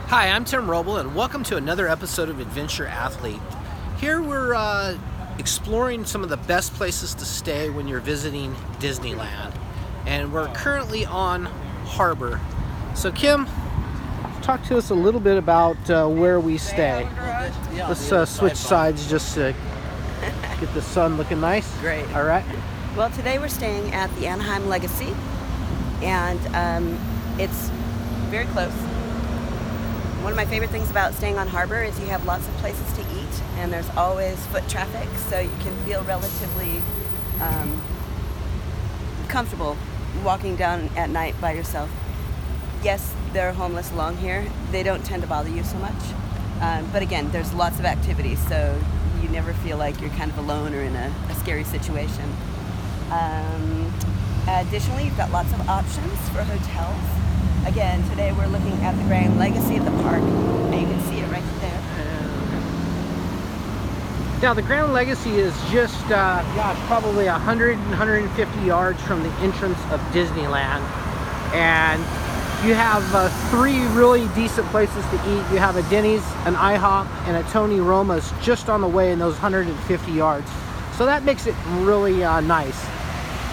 Hi, I'm Tim Roble, and welcome to another episode of Adventure Athlete. Here we're exploring some of the best places to stay when you're visiting Disneyland, and we're currently on Harbor. So Kim, talk to us a little bit about where we stay. Let's switch sides just to get the sun looking nice. Great. All right. Well, today we're staying at the Anaheim Legacy, and it's very close. One of my favorite things about staying on Harbor is you have lots of places to eat, and there's always foot traffic, so you can feel relatively comfortable walking down at night by yourself. Yes, there are homeless along here. They don't tend to bother you so much. But again, there's lots of activities, so you never feel like you're kind of alone or in a scary situation. Additionally, you've got lots of options for hotels. Again, today we're looking at the Grand Legacy of the park, and you can see it right there. Now the Grand Legacy is just, probably 150 yards from the entrance of Disneyland. And you have three really decent places to eat. You have a Denny's, an IHOP, and a Tony Roma's just on the way in those 150 yards. So that makes it really nice.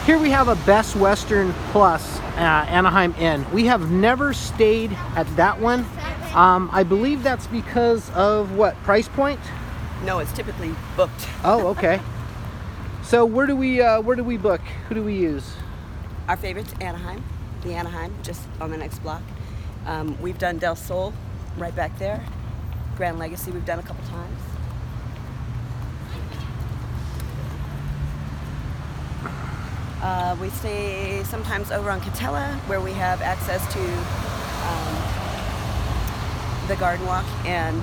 Here we have a Best Western Plus Anaheim Inn. We have never stayed at that one. I believe that's because of what, price point? No, it's typically booked. Oh, okay. So where do we book? Who do we use? Our favorite's Anaheim, the Anaheim, just on the next block. We've done Del Sol right back there. Grand Legacy we've done a couple times. We stay sometimes over on Catella, where we have access to the Garden Walk and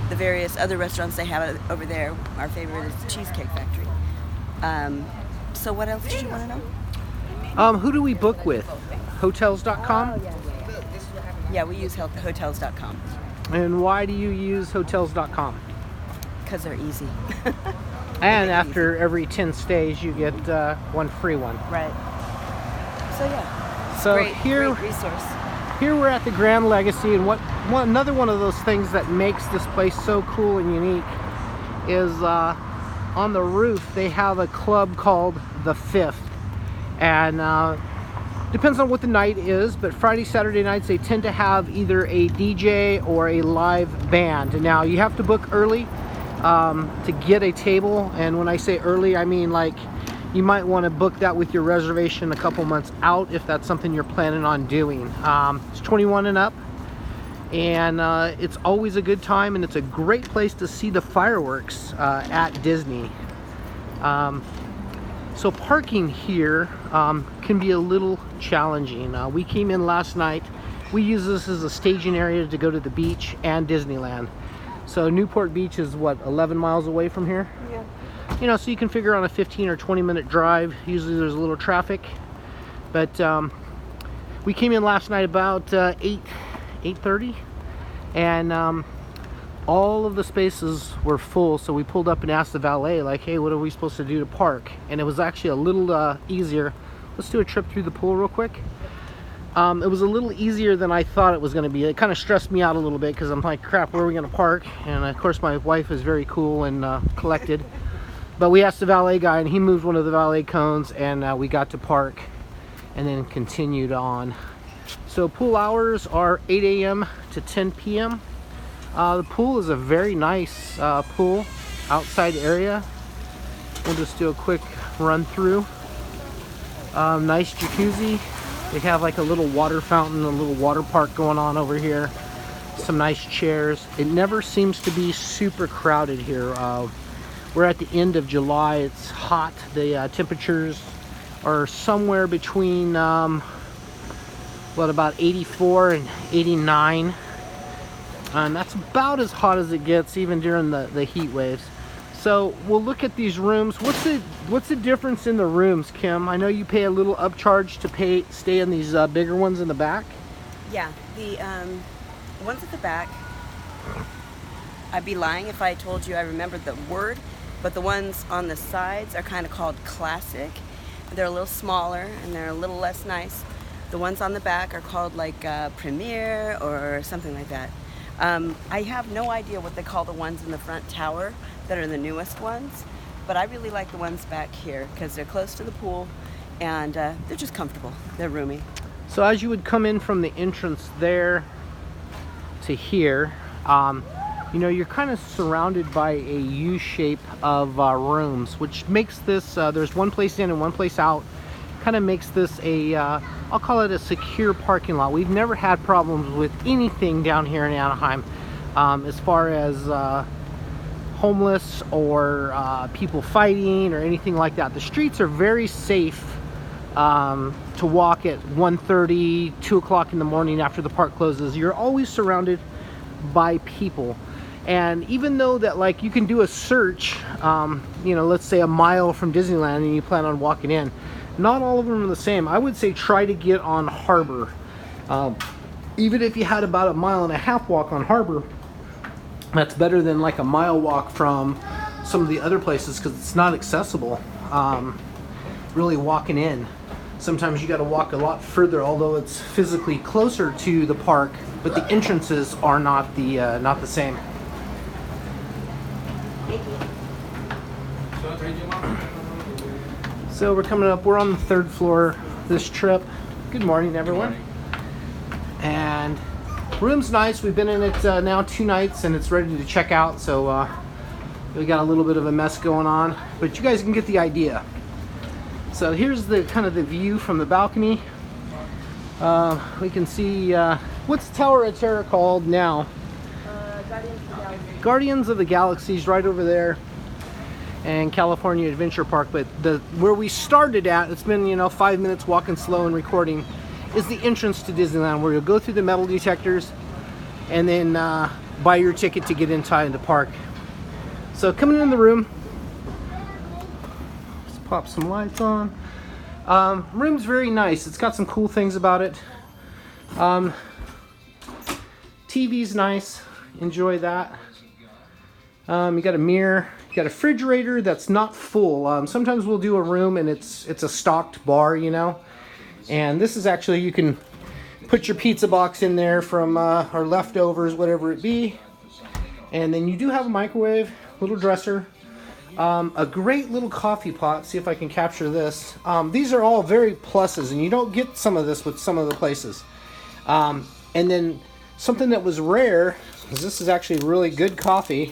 the various other restaurants they have over there. Our favorite is the Cheesecake Factory. So what else did you want to know? Who do we book with? Hotels.com? Yeah, we use hotels.com. And why do you use hotels.com? Because they're easy. And after every 10 stays, you get one free one. Right. So yeah. So great resource. Here we're at the Grand Legacy, and another one of those things that makes this place so cool and unique is on the roof they have a club called the Fifth, and depends on what the night is, but Friday, Saturday nights they tend to have either a DJ or a live band. Now you have to book early to get a table, and when I say early, I mean like you might want to book that with your reservation a couple months out if that's something you're planning on doing. It's 21 and up, and it's always a good time, and it's a great place to see the fireworks at Disney. So parking here can be a little challenging. We came in last night. We use this as a staging area to go to the beach and Disneyland. So Newport Beach is what, 11 miles away from here? Yeah. You know, so you can figure on a 15 or 20 minute drive. Usually there's a little traffic, but we came in last night about 8:30, and all of the spaces were full. So we pulled up and asked the valet, like, hey, what are we supposed to do to park? And it was actually a little easier. Let's do a trip through the pool real quick. It was a little easier than I thought it was going to be. It kind of stressed me out a little bit because I'm like, crap, where are we going to park? And of course my wife is very cool and collected. But we asked the valet guy, and he moved one of the valet cones, and we got to park and then continued on. So pool hours are 8 a.m. to 10 p.m. The pool is a very nice pool, outside area. We'll just do a quick run through. Nice jacuzzi. They have like a little water fountain, a little water park going on over here. Some nice chairs. It never seems to be super crowded here. We're at the end of July. It's hot. The temperatures are somewhere between about 84 and 89. And that's about as hot as it gets, even during the heat waves. So we'll look at these rooms. What's the difference in the rooms, Kim? I know you pay a little upcharge to stay in these bigger ones in the back. Yeah, the ones at the back, I'd be lying if I told you I remembered the word, but the ones on the sides are kind of called classic. They're a little smaller and they're a little less nice. The ones on the back are called like Premier or something like that. I have no idea what they call the ones in the front tower that are the newest ones, but I really like the ones back here because they're close to the pool and they're just comfortable. They're roomy. So as you would come in from the entrance there to here, you know, you're kind of surrounded by a U shape of rooms, which makes this, there's one place in and one place out, kind of makes this a, I'll call it a secure parking lot. We've never had problems with anything down here in Anaheim as far as homeless or people fighting or anything like that. The streets are very safe to walk at 1:30, 2 o'clock in the morning after the park closes. You're always surrounded by people. And even though that, like, you can do a search, you know, let's say a mile from Disneyland and you plan on walking in, not all of them are the same. I would say try to get on Harbor. Even if you had about a 1.5 mile walk on Harbor, that's better than like a mile walk from some of the other places because it's not accessible really walking in. Sometimes you got to walk a lot further, although it's physically closer to the park, but the entrances are not the same. So we're coming up, we're on the 3rd floor this trip. Good morning, everyone. And room's nice. We've been in it now 2 nights and it's ready to check out. So we got a little bit of a mess going on, but you guys can get the idea. So here's the kind of the view from the balcony. We can see, what's Tower of Terror called now? Guardians of the Galaxy. Guardians of the Galaxy's right over there. And California Adventure Park, but where we started at, it's been, you know, 5 minutes walking slow and recording, is the entrance to Disneyland, where you'll go through the metal detectors and then buy your ticket to get inside the park. So coming in the room, let's pop some lights on. Room's very nice. It's got some cool things about it. TV's nice. Enjoy that. You got a mirror. You got a refrigerator that's not full. Sometimes we'll do a room and it's a stocked bar, you know. And this is actually, you can put your pizza box in there from or leftovers, whatever it be. And then you do have a microwave, little dresser, a great little coffee pot. See if I can capture this. These are all very pluses, and you don't get some of this with some of the places. And then something that was rare is this is actually really good coffee.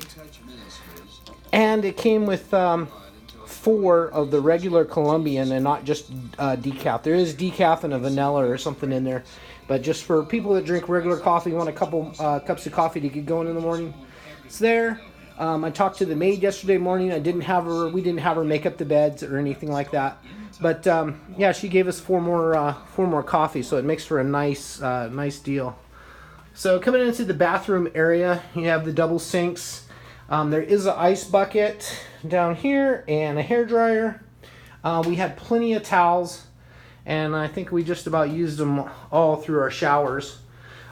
And it came with 4 of the regular Colombian and not just decaf. There is decaf and a vanilla or something in there. But just for people that drink regular coffee, want a couple cups of coffee to get going in the morning, it's there. I talked to the maid yesterday morning. We didn't have her make up the beds or anything like that. But yeah, she gave us 4 more coffee, so it makes for a nice deal. So coming into the bathroom area, you have the double sinks. There is an ice bucket down here and a hairdryer. We had plenty of towels, and I think we just about used them all through our showers.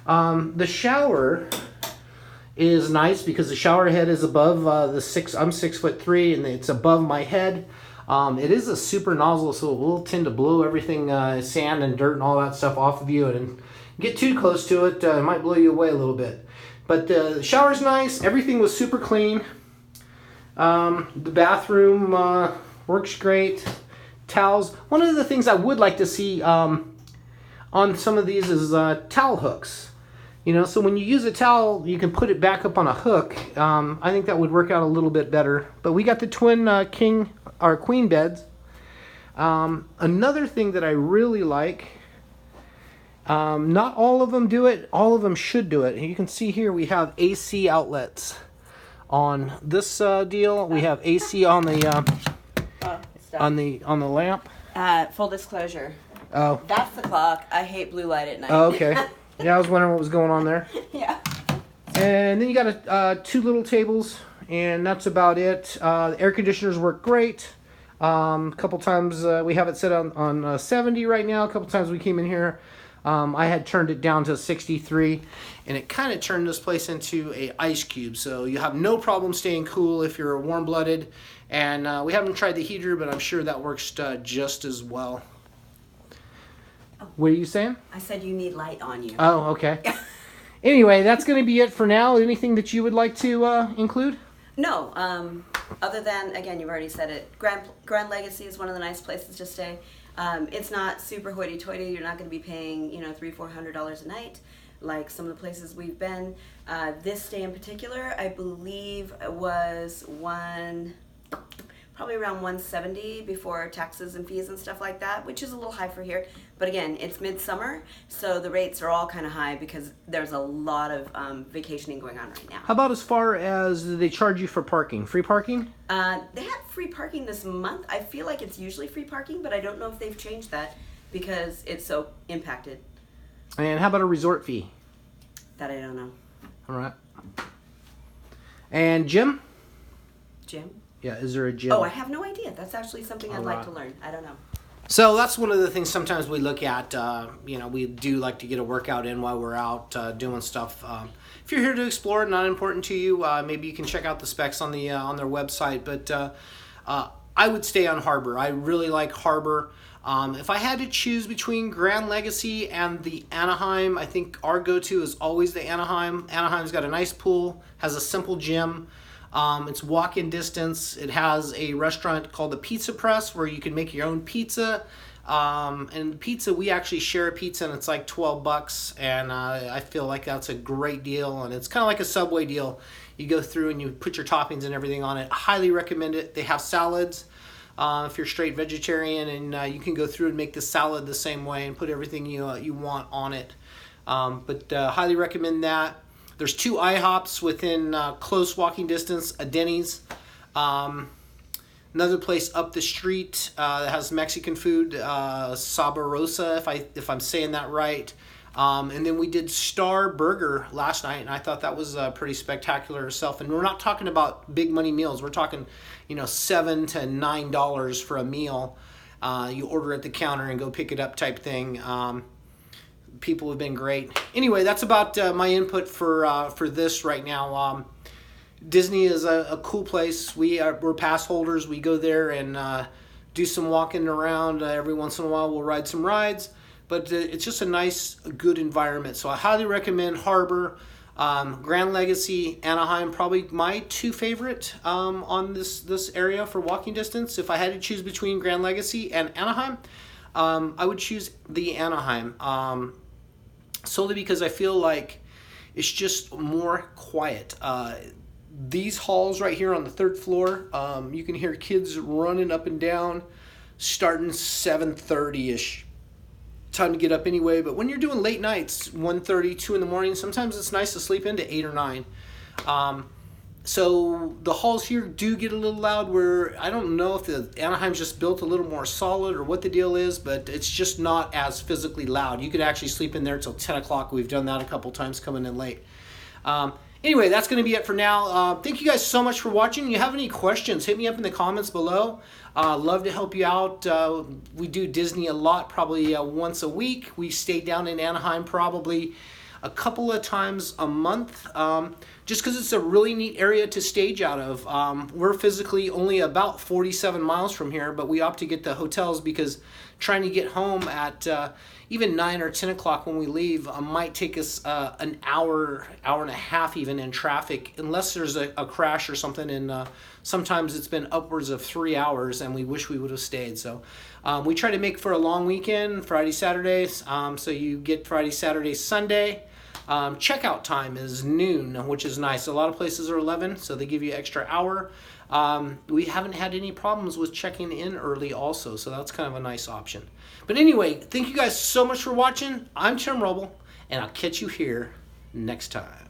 The shower is nice because the shower head is above I'm 6'3", and it's above my head. It is a super nozzle, so it will tend to blow everything, sand and dirt and all that stuff off of you, and get too close to it, it might blow you away a little bit. But the shower's nice. Everything was super clean. The bathroom works great. Towels. One of the things I would like to see on some of these is towel hooks. You know, so when you use a towel, you can put it back up on a hook. I think that would work out a little bit better. But we got the twin king or queen beds. Another thing that I really like. Not all of them do it. All of them should do it. You can see here we have AC outlets on this deal. We have AC on the lamp. Full disclosure. Oh. That's the clock. I hate blue light at night. Oh, okay. Yeah, I was wondering what was going on there. Yeah. And then you got 2 little tables, and that's about it. The air conditioners work great. A couple times we have it set on 70 right now. A couple times we came in here. I had turned it down to 63, and it kind of turned this place into a ice cube. So you have no problem staying cool if you're warm-blooded. And we haven't tried the heater, but I'm sure that works just as well. Oh. What are you saying? I said you need light on you. Oh, okay. Anyway, that's going to be it for now. Anything that you would like to include? No, other than, again, you've already said it, Grand Legacy is one of the nice places to stay. It's not super hoity-toity. You're not going to be paying, $300-400 a night like some of the places we've been. This stay in particular, I believe, was probably around $170 before taxes and fees and stuff like that, which is a little high for here. But again, it's midsummer, so the rates are all kind of high because there's a lot of vacationing going on right now. How about as far as they charge you for parking? Free parking? They had free parking this month. I feel like it's usually free parking, but I don't know if they've changed that because it's so impacted. And how about a resort fee? That I don't know. All right. And gym? Gym? Yeah, is there a gym? Oh, I have no idea. That's actually something I'd like to learn. I don't know. So that's one of the things sometimes we look at. We do like to get a workout in while we're out doing stuff. If you're here to explore, not important to you, maybe you can check out the specs on the on their website. But I would stay on Harbor. I really like Harbor. If I had to choose between Grand Legacy and the Anaheim, I think our go-to is always the Anaheim. Anaheim's got a nice pool, has a simple gym. It's walk-in distance. It has a restaurant called the Pizza Press where you can make your own pizza. And pizza, we actually share a pizza and it's like $12. And I feel like that's a great deal. And it's kind of like a Subway deal. You go through and you put your toppings and everything on it. I highly recommend it. They have salads. If you're straight vegetarian, and you can go through and make the salad the same way and put everything you want on it. But highly recommend that. There's 2 IHOPs within close walking distance, a Denny's. Another place up the street that has Mexican food, Saborosa, if I'm saying that right. And then we did Star Burger last night, and I thought that was pretty spectacular itself. And we're not talking about big money meals. We're talking, $7 to $9 for a meal. You order at the counter and go pick it up type thing. People have been great. Anyway, that's about my input for this right now. Disney is a cool place. We're pass holders. We go there and do some walking around. Every once in a while, we'll ride some rides. But it's just a nice, good environment. So I highly recommend Harbor, Grand Legacy, Anaheim. Probably my 2 favorite on this area for walking distance. If I had to choose between Grand Legacy and Anaheim, I would choose the Anaheim. Solely because I feel like it's just more quiet. These halls right here on the 3rd floor, you can hear kids running up and down, starting 7:30-ish. Time to get up anyway, but when you're doing late nights, 1:30, 2 in the morning, sometimes it's nice to sleep into 8 or 9. So the halls here do get a little loud, where I don't know if the Anaheim's just built a little more solid or what the deal is, but it's just not as physically loud. You could actually sleep in there till 10 o'clock. We've done that a couple times coming in late. Anyway, that's going to be it for now. Thank you guys so much for watching. If you have any questions, hit me up in the comments below. Love to help you out. We do Disney a lot, probably once a week. We stay down in Anaheim probably a couple of times a month, just because it's a really neat area to stage out of. We're physically only about 47 miles from here, but we opt to get the hotels because trying to get home at even 9 or 10 o'clock when we leave might take us an hour and a half even in traffic, unless there's a crash or something. And sometimes it's been upwards of 3 hours, and we wish we would have stayed. So we try to make for a long weekend, Friday, Saturdays. So you get Friday, Saturday, Sunday. Checkout time is noon, which is nice. A lot of places are 11, so they give you an extra hour. We haven't had any problems with checking in early also, so that's kind of a nice option. But anyway, thank you guys so much for watching. I'm Tim Rubble, and I'll catch you here next time.